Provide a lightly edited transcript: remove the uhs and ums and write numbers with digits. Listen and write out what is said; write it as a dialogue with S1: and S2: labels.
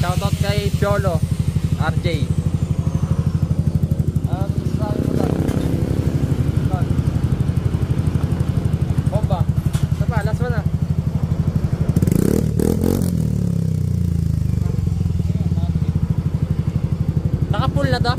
S1: Shoutout kay Piolo RJ. Sabi mo doon. Bomba. Ito pa, last one na. Naka-full na to?